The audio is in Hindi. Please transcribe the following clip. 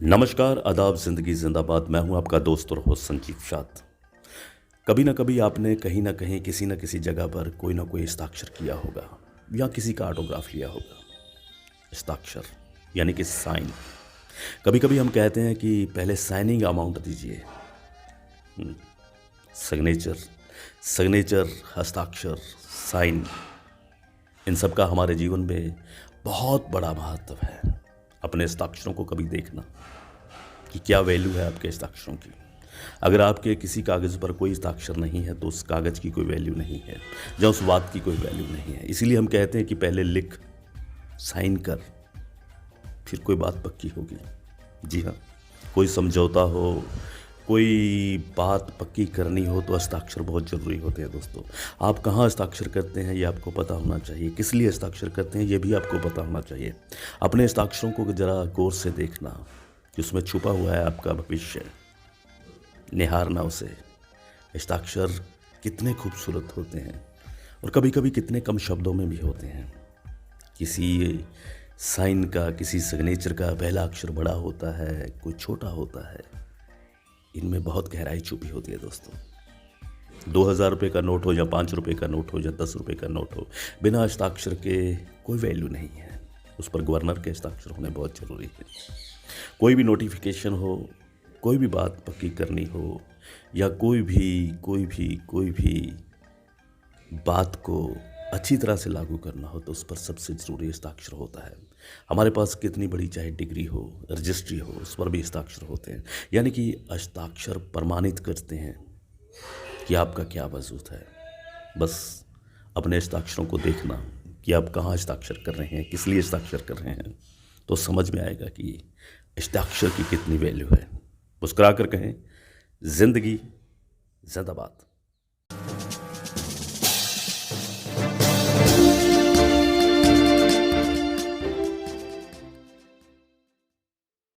नमस्कार, आदाब, ज़िंदगी ज़िंदाबाद। मैं हूं आपका दोस्त और होस्ट संजीव शाद। कभी ना कभी आपने कहीं ना कहीं किसी न किसी जगह पर कोई ना कोई हस्ताक्षर किया होगा या किसी का ऑटोग्राफ लिया होगा। हस्ताक्षर यानी कि साइन। कभी कभी हम कहते हैं कि पहले साइनिंग अमाउंट दीजिए। सिग्नेचर सिग्नेचर हस्ताक्षर, साइन, इन सब का हमारे जीवन में बहुत बड़ा महत्व है। अपने हस्ताक्षरों को कभी देखना कि क्या वैल्यू है आपके हस्ताक्षरों की। अगर आपके किसी कागज़ पर कोई हस्ताक्षर नहीं है तो उस कागज़ की कोई वैल्यू नहीं है या उस बात की कोई वैल्यू नहीं है। इसीलिए हम कहते हैं कि पहले लिख, साइन कर, फिर कोई बात पक्की होगी। जी हाँ, कोई समझौता हो, कोई बात पक्की करनी हो तो हस्ताक्षर बहुत ज़रूरी होते हैं दोस्तों। आप कहाँ हस्ताक्षर करते हैं ये आपको पता होना चाहिए। किस लिए हस्ताक्षर करते हैं ये भी आपको पता होना चाहिए। अपने हस्ताक्षरों को ज़रा गौर से देखना कि उसमें छुपा हुआ है आपका भविष्य। निहारना उसे। हस्ताक्षर कितने खूबसूरत होते हैं और कभी कभी कितने कम शब्दों में भी होते हैं। किसी साइन का, किसी सिग्नेचर का पहला अक्षर बड़ा होता है, कोई छोटा होता है। इनमें बहुत गहराई छुपी होती है दोस्तों। 2000 रुपये का नोट हो या 5 रुपये का नोट हो या 10 रुपये का नोट हो, बिना हस्ताक्षर के कोई वैल्यू नहीं है। उस पर गवर्नर के हस्ताक्षर होने बहुत ज़रूरी है। कोई भी नोटिफिकेशन हो, कोई भी बात पक्की करनी हो या कोई भी बात को अच्छी तरह से लागू करना हो तो उस पर सबसे ज़रूरी हस्ताक्षर होता है। हमारे पास कितनी बड़ी चाहे डिग्री हो, रजिस्ट्री हो, उस पर भी हस्ताक्षर होते हैं। यानी कि हस्ताक्षर प्रमाणित करते हैं कि आपका क्या वजूद है। बस अपने हस्ताक्षरों को देखना कि आप कहाँ हस्ताक्षर कर रहे हैं, किस लिए हस्ताक्षर कर रहे हैं, तो समझ में आएगा कि हस्ताक्षर की कितनी वैल्यू है। मुस्कुरा कर कहें, ज़िंदगी ज़िंदाबाद।